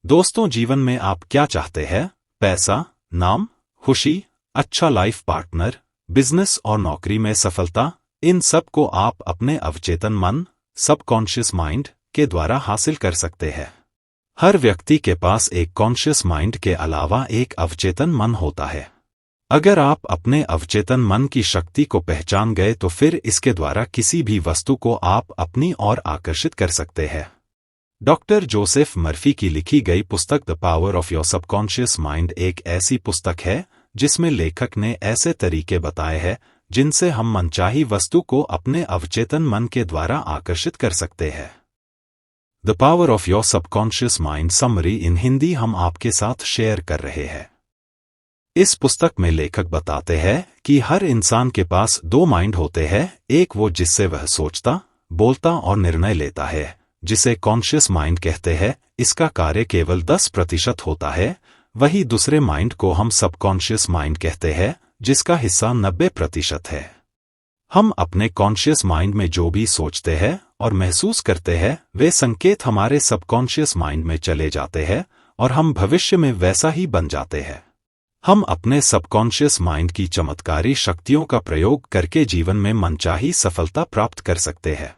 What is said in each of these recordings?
दोस्तों, जीवन में आप क्या चाहते हैं? पैसा, नाम, खुशी, अच्छा लाइफ पार्टनर, बिजनेस और नौकरी में सफलता? इन सब को आप अपने अवचेतन मन, सबकॉन्शियस माइंड के द्वारा हासिल कर सकते हैं। हर व्यक्ति के पास एक कॉन्शियस माइंड के अलावा एक अवचेतन मन होता है। अगर आप अपने अवचेतन मन की शक्ति को पहचान गए तो फिर इसके द्वारा किसी भी वस्तु को आप अपनी ओर आकर्षित कर सकते हैं। डॉक्टर जोसेफ मर्फी की लिखी गई पुस्तक the power of your subconscious mind एक ऐसी पुस्तक है जिसमें लेखक ने ऐसे तरीके बताए हैं जिनसे हम मनचाही वस्तु को अपने अवचेतन मन के द्वारा आकर्षित कर सकते हैं। The power of your subconscious mind summary इन हिंदी हम आपके साथ शेयर कर रहे हैं। इस पुस्तक में लेखक बताते हैं कि हर इंसान के पास दो माइंड होते हैं, एक वो जिससे वह सोचता, बोलता और निर्णय लेता है, जिसे कॉन्शियस माइंड कहते हैं। इसका कार्य केवल 10% होता है। वही दूसरे माइंड को हम सबकॉन्शियस माइंड कहते हैं, जिसका हिस्सा 90% है। हम अपने कॉन्शियस माइंड में जो भी सोचते हैं और महसूस करते हैं, वे संकेत हमारे सबकॉन्शियस माइंड में चले जाते हैं और हम भविष्य में वैसा ही बन जाते हैं। हम अपने सबकॉन्शियस माइंड की चमत्कारी शक्तियों का प्रयोग करके जीवन में मनचाही सफलता प्राप्त कर सकते हैं।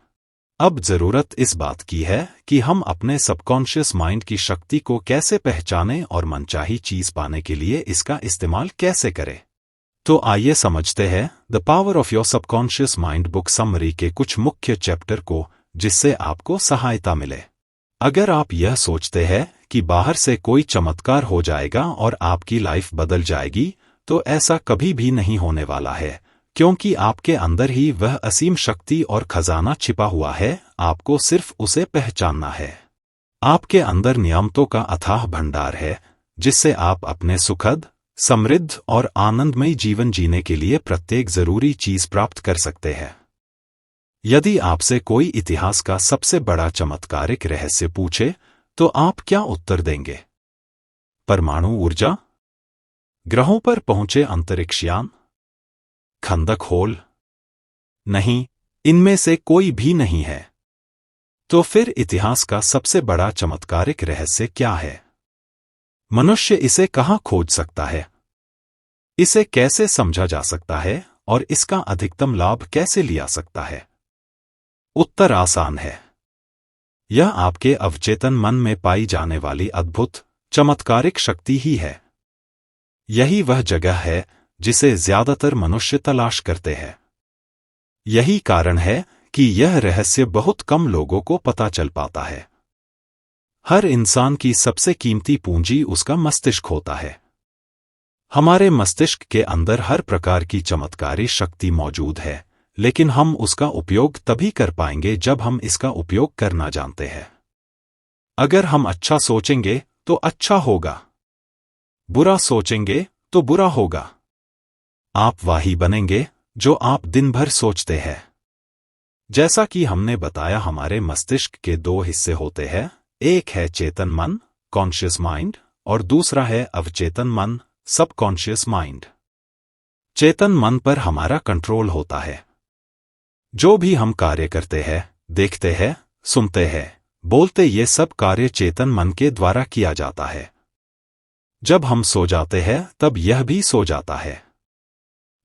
अब जरूरत इस बात की है कि हम अपने सबकॉन्शियस माइंड की शक्ति को कैसे पहचानें और मनचाही चीज पाने के लिए इसका इस्तेमाल कैसे करें। तो आइए समझते हैं the power of your subconscious mind book summary के कुछ मुख्य चैप्टर को, जिससे आपको सहायता मिले। अगर आप यह सोचते हैं कि बाहर से कोई चमत्कार हो जाएगा और आपकी लाइफ बदल जाएगी, तो ऐसा कभी भी नहीं होने वाला है, क्योंकि आपके अंदर ही वह असीम शक्ति और खजाना छिपा हुआ है। आपको सिर्फ उसे पहचानना है। आपके अंदर नियामतों का अथाह भंडार है, जिससे आप अपने सुखद, समृद्ध और आनंदमयी जीवन जीने के लिए प्रत्येक जरूरी चीज प्राप्त कर सकते हैं। यदि आपसे कोई इतिहास का सबसे बड़ा चमत्कारिक रहस्य पूछे, तो आप क्या उत्तर देंगे? परमाणु ऊर्जा? ग्रहों पर पहुंचे अंतरिक्षयान? खंदक होल? नहीं, इनमें से कोई भी नहीं है। तो फिर इतिहास का सबसे बड़ा चमत्कारिक रहस्य क्या है? मनुष्य इसे कहाँ खोज सकता है? इसे कैसे समझा जा सकता है और इसका अधिकतम लाभ कैसे लिया सकता है? उत्तर आसान है। यह आपके अवचेतन मन में पाई जाने वाली अद्भुत, चमत्कारिक शक्ति ही है। यही वह जगह है जिसे ज्यादातर मनुष्य तलाश करते हैं। यही कारण है कि यह रहस्य बहुत कम लोगों को पता चल पाता है। हर इंसान की सबसे कीमती पूंजी उसका मस्तिष्क होता है। हमारे मस्तिष्क के अंदर हर प्रकार की चमत्कारी शक्ति मौजूद है, लेकिन हम उसका उपयोग तभी कर पाएंगे जब हम इसका उपयोग करना जानते हैं। अगर हम अच्छा सोचेंगे तो अच्छा होगा, बुरा सोचेंगे तो बुरा होगा। आप वही बनेंगे जो आप दिन भर सोचते हैं। जैसा कि हमने बताया, हमारे मस्तिष्क के दो हिस्से होते हैं, एक है चेतन मन, कॉन्शियस माइंड, और दूसरा है अवचेतन मन, सबकॉन्शियस माइंड। चेतन मन पर हमारा कंट्रोल होता है। जो भी हम कार्य करते हैं, देखते हैं, सुनते हैं, बोलते, ये सब कार्य चेतन मन के द्वारा किया जाता है। जब हम सो जाते हैं तब यह भी सो जाता है।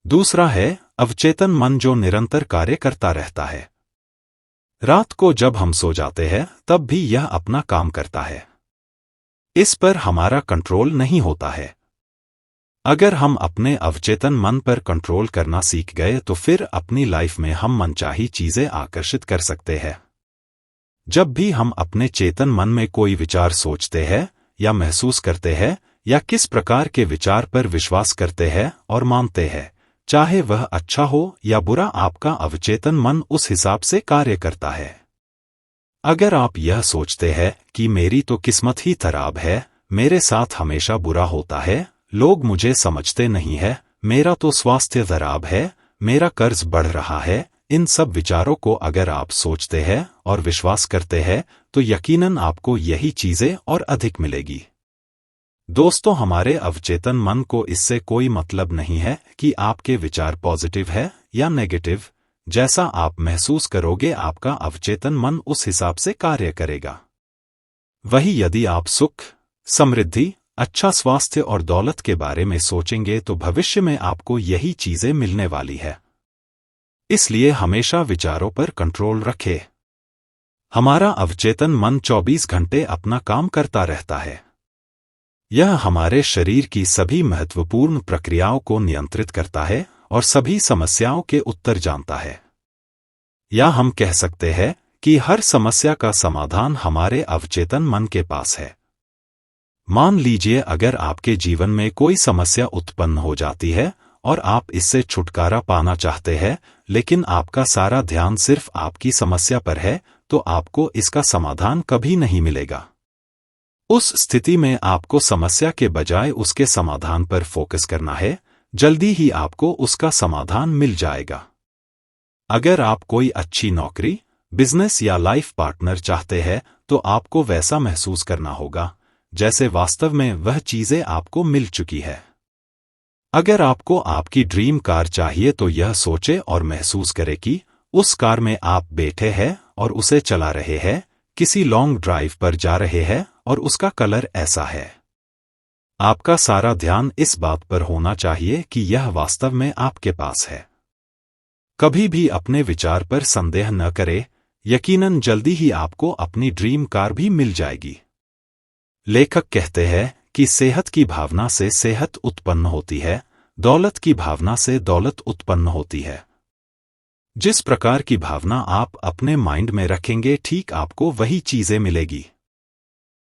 दूसरा है अवचेतन मन, जो निरंतर कार्य करता रहता है। रात को जब हम सो जाते हैं तब भी यह अपना काम करता है। इस पर हमारा कंट्रोल नहीं होता है। अगर हम अपने अवचेतन मन पर कंट्रोल करना सीख गए तो फिर अपनी लाइफ में हम मनचाही चीजें आकर्षित कर सकते हैं। जब भी हम अपने चेतन मन में कोई विचार सोचते हैं या महसूस करते हैं, या किस प्रकार के विचार पर विश्वास करते हैं और मानते हैं, चाहे वह अच्छा हो या बुरा, आपका अवचेतन मन उस हिसाब से कार्य करता है। अगर आप यह सोचते हैं कि मेरी तो किस्मत ही खराब है, मेरे साथ हमेशा बुरा होता है, लोग मुझे समझते नहीं है, मेरा तो स्वास्थ्य खराब है, मेरा कर्ज बढ़ रहा है, इन सब विचारों को अगर आप सोचते हैं और विश्वास करते हैं तो यकीनन आपको यही चीजें और अधिक मिलेगी। दोस्तों, हमारे अवचेतन मन को इससे कोई मतलब नहीं है कि आपके विचार पॉजिटिव है या नेगेटिव। जैसा आप महसूस करोगे, आपका अवचेतन मन उस हिसाब से कार्य करेगा। वही यदि आप सुख, समृद्धि, अच्छा स्वास्थ्य और दौलत के बारे में सोचेंगे तो भविष्य में आपको यही चीजें मिलने वाली है। इसलिए हमेशा विचारों पर कंट्रोल रखें। हमारा अवचेतन मन 24 घंटे अपना काम करता रहता है। यह हमारे शरीर की सभी महत्वपूर्ण प्रक्रियाओं को नियंत्रित करता है और सभी समस्याओं के उत्तर जानता है। या हम कह सकते हैं कि हर समस्या का समाधान हमारे अवचेतन मन के पास है। मान लीजिए अगर आपके जीवन में कोई समस्या उत्पन्न हो जाती है और आप इससे छुटकारा पाना चाहते हैं, लेकिन आपका सारा ध्यान सिर्फ आपकी समस्या पर है, तो आपको इसका समाधान कभी नहीं मिलेगा। उस स्थिति में आपको समस्या के बजाय उसके समाधान पर फोकस करना है। जल्दी ही आपको उसका समाधान मिल जाएगा। अगर आप कोई अच्छी नौकरी, बिजनेस या लाइफ पार्टनर चाहते हैं, तो आपको वैसा महसूस करना होगा जैसे वास्तव में वह चीजें आपको मिल चुकी है। अगर आपको आपकी ड्रीम कार चाहिए तो यह सोचे और महसूस करे कि उस कार में आप बैठे हैं और उसे चला रहे हैं, किसी लॉन्ग ड्राइव पर जा रहे हैं और उसका कलर ऐसा है। आपका सारा ध्यान इस बात पर होना चाहिए कि यह वास्तव में आपके पास है। कभी भी अपने विचार पर संदेह न करें, यकीनन जल्दी ही आपको अपनी ड्रीम कार भी मिल जाएगी। लेखक कहते हैं कि सेहत की भावना से सेहत उत्पन्न होती है, दौलत की भावना से दौलत उत्पन्न होती है। जिस प्रकार की भावना आप अपने माइंड में रखेंगे, ठीक आपको वही चीजें मिलेगी।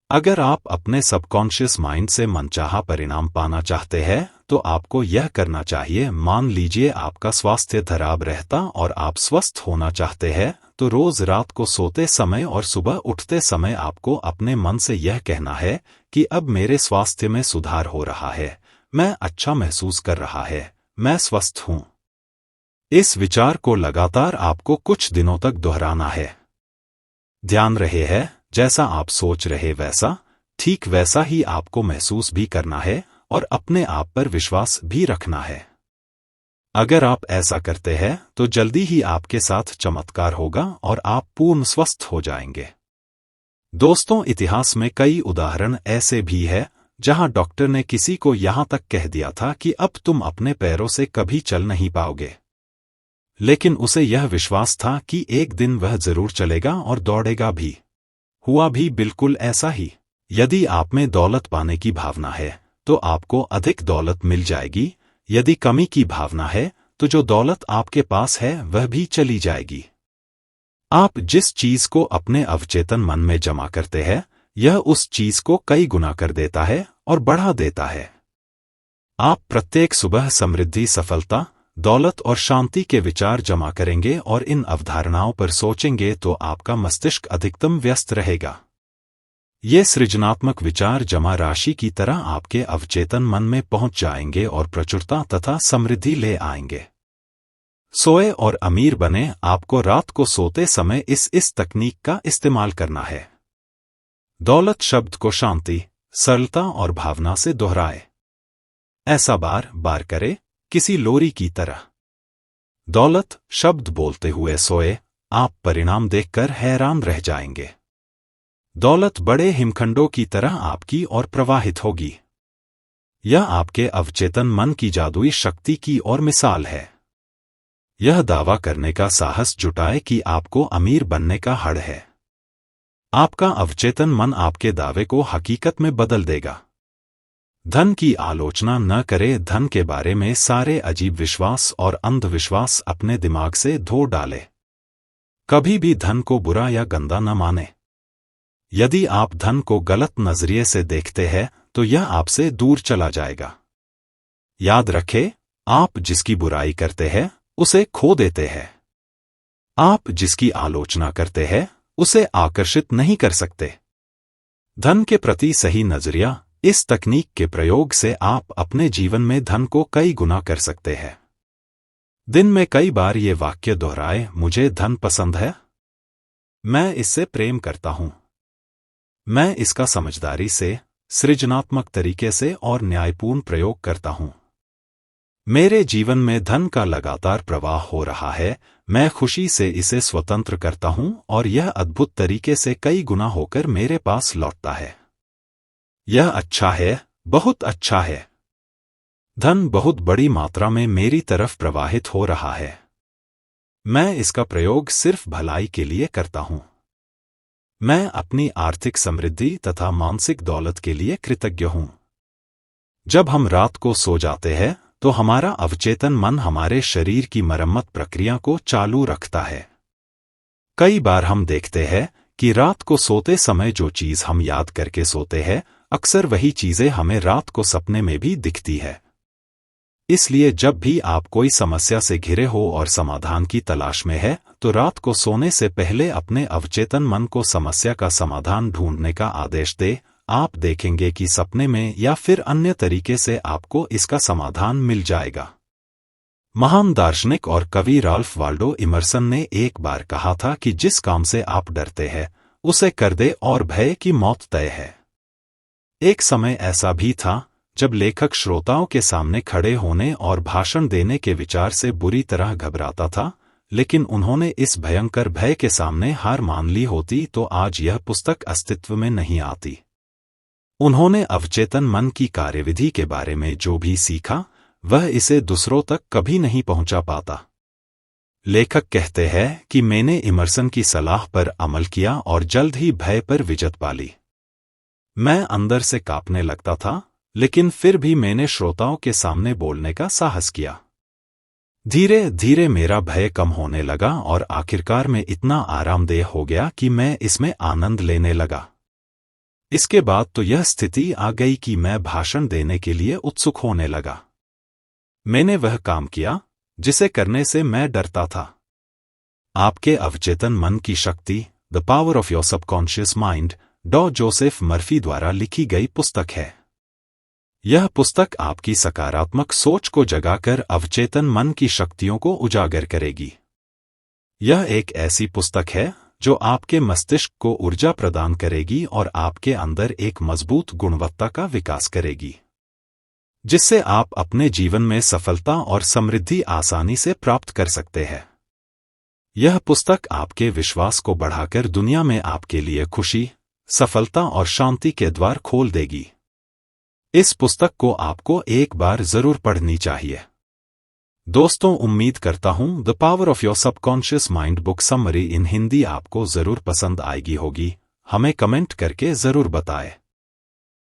अगर आप अपने सबकॉन्शियस माइंड से मनचाहा परिणाम पाना चाहते हैं, तो आपको यह करना चाहिए। मान लीजिए आपका स्वास्थ्य खराब रहता और आप स्वस्थ होना चाहते हैं, तो रोज रात को सोते समय और सुबह उठते समय आपको अपने मन से यह कहना है कि अब मेरे स्वास्थ्य में सुधार हो रहा है, मैं अच्छा महसूस कर रहा है, मैं स्वस्थ हूं। इस विचार को लगातार आपको कुछ दिनों तक दोहराना है। ध्यान रहे है, जैसा आप सोच रहे वैसा, ठीक वैसा ही आपको महसूस भी करना है और अपने आप पर विश्वास भी रखना है। अगर आप ऐसा करते हैं तो जल्दी ही आपके साथ चमत्कार होगा और आप पूर्ण स्वस्थ हो जाएंगे। दोस्तों, इतिहास में कई उदाहरण ऐसे भी हैं जहां डॉक्टर ने किसी को यहां तक कह दिया था कि अब तुम अपने पैरों से कभी चल नहीं पाओगे, लेकिन उसे यह विश्वास था कि एक दिन वह जरूर चलेगा और दौड़ेगा भी। हुआ भी बिल्कुल ऐसा ही। यदि आप में दौलत पाने की भावना है तो आपको अधिक दौलत मिल जाएगी। यदि कमी की भावना है तो जो दौलत आपके पास है वह भी चली जाएगी। आप जिस चीज को अपने अवचेतन मन में जमा करते हैं, यह उस चीज को कई गुना कर देता है और बढ़ा देता है। आप प्रत्येक सुबह समृद्धि, सफलता, दौलत और शांति के विचार जमा करेंगे और इन अवधारणाओं पर सोचेंगे तो आपका मस्तिष्क अधिकतम व्यस्त रहेगा। ये सृजनात्मक विचार जमा राशि की तरह आपके अवचेतन मन में पहुंच जाएंगे और प्रचुरता तथा समृद्धि ले आएंगे। सोए और अमीर बने। आपको रात को सोते समय इस तकनीक का इस्तेमाल करना है। दौलत शब्द को शांति, सरलता और भावना से दोहराए। ऐसा बार बार करे, किसी लोरी की तरह। दौलत शब्द बोलते हुए सोए, आप परिणाम देखकर हैरान रह जाएंगे। दौलत बड़े हिमखंडों की तरह आपकी ओर प्रवाहित होगी। यह आपके अवचेतन मन की जादुई शक्ति की और मिसाल है। यह दावा करने का साहस जुटाए कि आपको अमीर बनने का हड़ है। आपका अवचेतन मन आपके दावे को हकीकत में बदल देगा। धन की आलोचना न करे। धन के बारे में सारे अजीब विश्वास और अंधविश्वास अपने दिमाग से धो डाले। कभी भी धन को बुरा या गंदा न माने। यदि आप धन को गलत नजरिए से देखते हैं तो यह आपसे दूर चला जाएगा। याद रखें, आप जिसकी बुराई करते हैं उसे खो देते हैं। आप जिसकी आलोचना करते हैं उसे आकर्षित नहीं कर सकते। धन के प्रति सही नजरिया, इस तकनीक के प्रयोग से आप अपने जीवन में धन को कई गुना कर सकते हैं। दिन में कई बार ये वाक्य दोहराए, मुझे धन पसंद है, मैं इससे प्रेम करता हूं, मैं इसका समझदारी से, सृजनात्मक तरीके से और न्यायपूर्ण प्रयोग करता हूं। मेरे जीवन में धन का लगातार प्रवाह हो रहा है, मैं खुशी से इसे स्वतंत्र करता हूं और यह अद्भुत तरीके से कई गुना होकर मेरे पास लौटता है। यह अच्छा है, बहुत अच्छा है। धन बहुत बड़ी मात्रा में मेरी तरफ प्रवाहित हो रहा है। मैं इसका प्रयोग सिर्फ भलाई के लिए करता हूं। मैं अपनी आर्थिक समृद्धि तथा मानसिक दौलत के लिए कृतज्ञ हूं। जब हम रात को सो जाते हैं तो हमारा अवचेतन मन हमारे शरीर की मरम्मत प्रक्रिया को चालू रखता है। कई बार हम देखते हैं कि रात को सोते समय जो चीज हम याद करके सोते हैं, अक्सर वही चीजें हमें रात को सपने में भी दिखती है। इसलिए जब भी आप कोई समस्या से घिरे हो और समाधान की तलाश में है, तो रात को सोने से पहले अपने अवचेतन मन को समस्या का समाधान ढूंढने का आदेश दे। आप देखेंगे कि सपने में या फिर अन्य तरीके से आपको इसका समाधान मिल जाएगा। महान दार्शनिक और कवि राल्फ वाल्डो इमर्सन ने एक बार कहा था कि जिस काम से आप डरते हैं उसे कर दे और भय की मौत तय है। एक समय ऐसा भी था जब लेखक श्रोताओं के सामने खड़े होने और भाषण देने के विचार से बुरी तरह घबराता था, लेकिन उन्होंने इस भयंकर भय के सामने हार मान ली होती तो आज यह पुस्तक अस्तित्व में नहीं आती। उन्होंने अवचेतन मन की कार्यविधि के बारे में जो भी सीखा, वह इसे दूसरों तक कभी नहीं पहुंचा पाता। लेखक कहते हैं कि मैंने इमर्सन की सलाह पर अमल किया और जल्द ही भय पर विजय पा ली। मैं अंदर से कांपने लगता था, लेकिन फिर भी मैंने श्रोताओं के सामने बोलने का साहस किया। धीरे धीरे मेरा भय कम होने लगा और आखिरकार में इतना आरामदेह हो गया कि मैं इसमें आनंद लेने लगा। इसके बाद तो यह स्थिति आ गई कि मैं भाषण देने के लिए उत्सुक होने लगा। मैंने वह काम किया जिसे करने से मैं डरता था। आपके अवचेतन मन की शक्ति, the power of your subconscious mind, डॉ जोसेफ मर्फी द्वारा लिखी गई पुस्तक है। यह पुस्तक आपकी सकारात्मक सोच को जगाकर अवचेतन मन की शक्तियों को उजागर करेगी। यह एक ऐसी पुस्तक है जो आपके मस्तिष्क को ऊर्जा प्रदान करेगी और आपके अंदर एक मजबूत गुणवत्ता का विकास करेगी, जिससे आप अपने जीवन में सफलता और समृद्धि आसानी से प्राप्त कर सकते हैं। यह पुस्तक आपके विश्वास को बढ़ाकर दुनिया में आपके लिए खुशी, सफलता और शांति के द्वार खोल देगी। इस पुस्तक को आपको एक बार जरूर पढ़नी चाहिए। दोस्तों, उम्मीद करता हूं the power of your subconscious mind book summary इन हिंदी आपको जरूर पसंद आएगी होगी। हमें कमेंट करके जरूर बताएं।